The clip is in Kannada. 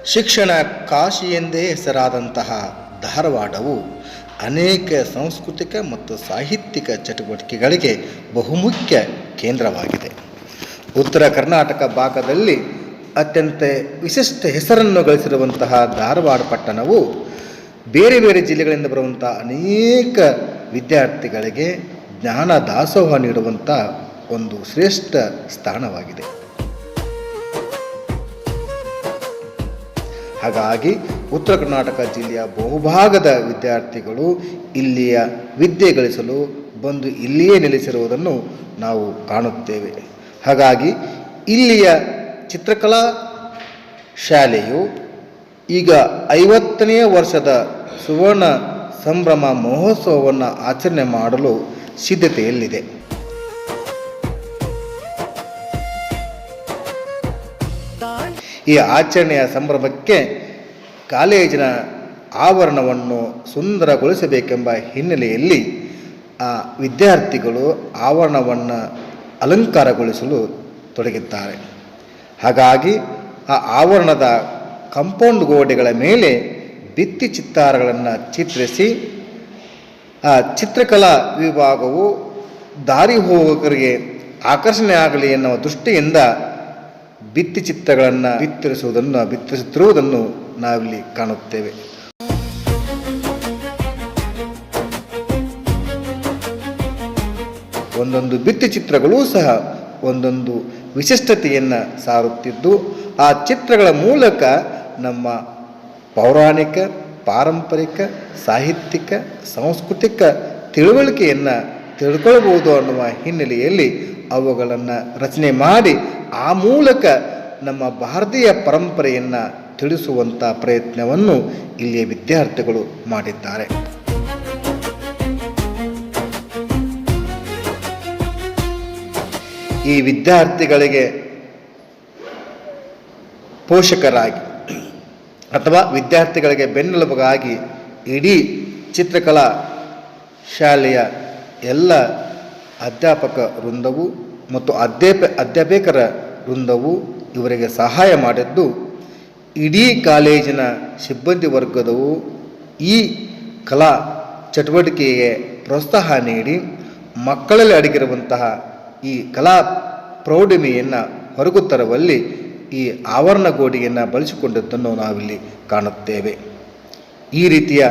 ಶಿಕ್ಷಣ ಕಾಶಿ ಎಂದೇ ಹೆಸರಾದಂತಹ ಧಾರವಾಡವು ಅನೇಕ ಸಾಂಸ್ಕೃತಿಕ ಮತ್ತು ಸಾಹಿತ್ಯಿಕ ಚಟುವಟಿಕೆಗಳಿಗೆ ಬಹುಮುಖ್ಯ ಕೇಂದ್ರವಾಗಿದೆ. ಉತ್ತರ ಕರ್ನಾಟಕ ಭಾಗದಲ್ಲಿ ಅತ್ಯಂತ ವಿಶಿಷ್ಟ ಹೆಸರನ್ನು ಗಳಿಸಿರುವಂತಹ ಧಾರವಾಡ ಪಟ್ಟಣವು ಬೇರೆ ಬೇರೆ ಜಿಲ್ಲೆಗಳಿಂದ ಬರುವಂಥ ಅನೇಕ ವಿದ್ಯಾರ್ಥಿಗಳಿಗೆ ಜ್ಞಾನ ದಾಸೋಹ ನೀಡುವಂಥ ಒಂದು ಶ್ರೇಷ್ಠ ಸ್ಥಾನವಾಗಿದೆ. ಹಾಗಾಗಿ ಉತ್ತರ ಕರ್ನಾಟಕ ಜಿಲ್ಲೆಯ ಬಹುಭಾಗದ ವಿದ್ಯಾರ್ಥಿಗಳು ಇಲ್ಲಿಯ ವಿದ್ಯೆ ಗಳಿಸಲು ಬಂದು ಇಲ್ಲಿಯೇ ನೆಲೆಸಿರುವುದನ್ನು ನಾವು ಕಾಣುತ್ತೇವೆ. ಹಾಗಾಗಿ ಇಲ್ಲಿಯ ಚಿತ್ರಕಲಾ ಶಾಲೆಯು ಈಗ 50ನೇ ವರ್ಷದ ಸುವರ್ಣ ಸಂಭ್ರಮ ಮಹೋತ್ಸವವನ್ನು ಆಚರಣೆ ಮಾಡಲು ಸಿದ್ಧತೆಯಲ್ಲಿದೆ. ಈ ಆಚರಣೆಯ ಸಂಭ್ರಮಕ್ಕೆ ಕಾಲೇಜಿನ ಆವರಣವನ್ನು ಸುಂದರಗೊಳಿಸಬೇಕೆಂಬ ಹಿನ್ನೆಲೆಯಲ್ಲಿ ವಿದ್ಯಾರ್ಥಿಗಳು ಆವರಣವನ್ನು ಅಲಂಕಾರಗೊಳಿಸಲು ತೊಡಗಿದ್ದಾರೆ. ಹಾಗಾಗಿ ಆ ಆವರಣದ ಕಾಂಪೌಂಡ್ ಗೋಡೆಗಳ ಮೇಲೆ ಭಿತ್ತಿ ಚಿತ್ತಾರಗಳನ್ನು ಚಿತ್ರಿಸಿ ಆ ಚಿತ್ರಕಲಾ ವಿಭಾಗವು ದಾರಿ ಹೋಗೋಕರಿಗೆ ಆಕರ್ಷಣೆ ಆಗಲಿ ಎನ್ನುವ ದೃಷ್ಟಿಯಿಂದ ಭಿತ್ತಿ ಚಿತ್ರಗಳನ್ನು ಬಿತ್ತರಿಸುತ್ತಿರುವುದನ್ನು ನಾವಿಲ್ಲಿ ಕಾಣುತ್ತೇವೆ. ಒಂದೊಂದು ಭಿತ್ತಿ ಚಿತ್ರಗಳೂ ಸಹ ಒಂದೊಂದು ವಿಶಿಷ್ಟತೆಯನ್ನು ಸಾರುತ್ತಿದ್ದು ಆ ಚಿತ್ರಗಳ ಮೂಲಕ ನಮ್ಮ ಪೌರಾಣಿಕ, ಪಾರಂಪರಿಕ, ಸಾಹಿತ್ಯಿಕ, ಸಾಂಸ್ಕೃತಿಕ ತಿಳುವಳಿಕೆಯನ್ನು ತಿಳ್ಕೊಳ್ಬೋದು ಅನ್ನುವ ಹಿನ್ನೆಲೆಯಲ್ಲಿ ಅವುಗಳನ್ನು ರಚನೆ ಮಾಡಿ ಆ ಮೂಲಕ ನಮ್ಮ ಭಾರತೀಯ ಪರಂಪರೆಯನ್ನು ತಿಳಿಸುವಂಥ ಪ್ರಯತ್ನವನ್ನು ಇಲ್ಲಿಯ ವಿದ್ಯಾರ್ಥಿಗಳು ಮಾಡಿದ್ದಾರೆ. ಈ ವಿದ್ಯಾರ್ಥಿಗಳಿಗೆ ಪೋಷಕರಾಗಿ ಅಥವಾ ವಿದ್ಯಾರ್ಥಿಗಳಿಗೆ ಬೆನ್ನೆಲುಬಾಗಿ ಇಡೀ ಚಿತ್ರಕಲಾ ಶಾಲೆಯ ಎಲ್ಲ ಅಧ್ಯಾಪಕ ವೃಂದವು ಮತ್ತು ಅಧ್ಯಾಪಕರ ವೃಂದವು ಇವರಿಗೆ ಸಹಾಯ ಮಾಡಿದ್ದು, ಇಡೀ ಕಾಲೇಜಿನ ಸಿಬ್ಬಂದಿ ವರ್ಗದವು ಈ ಕಲಾ ಚಟುವಟಿಕೆಗೆ ಪ್ರೋತ್ಸಾಹ ನೀಡಿ ಮಕ್ಕಳಲ್ಲಿ ಅಡಗಿರುವಂತಹ ಈ ಕಲಾ ಪ್ರೌಢಿಮೆಯನ್ನು ಹೊರಗು ತರುವಲ್ಲಿ ಈ ಆವರಣ ಗೋಡೆಯನ್ನು ಬಳಸಿಕೊಂಡದ್ದನ್ನು ನಾವಿಲ್ಲಿ ಕಾಣುತ್ತೇವೆ. ಈ ರೀತಿಯ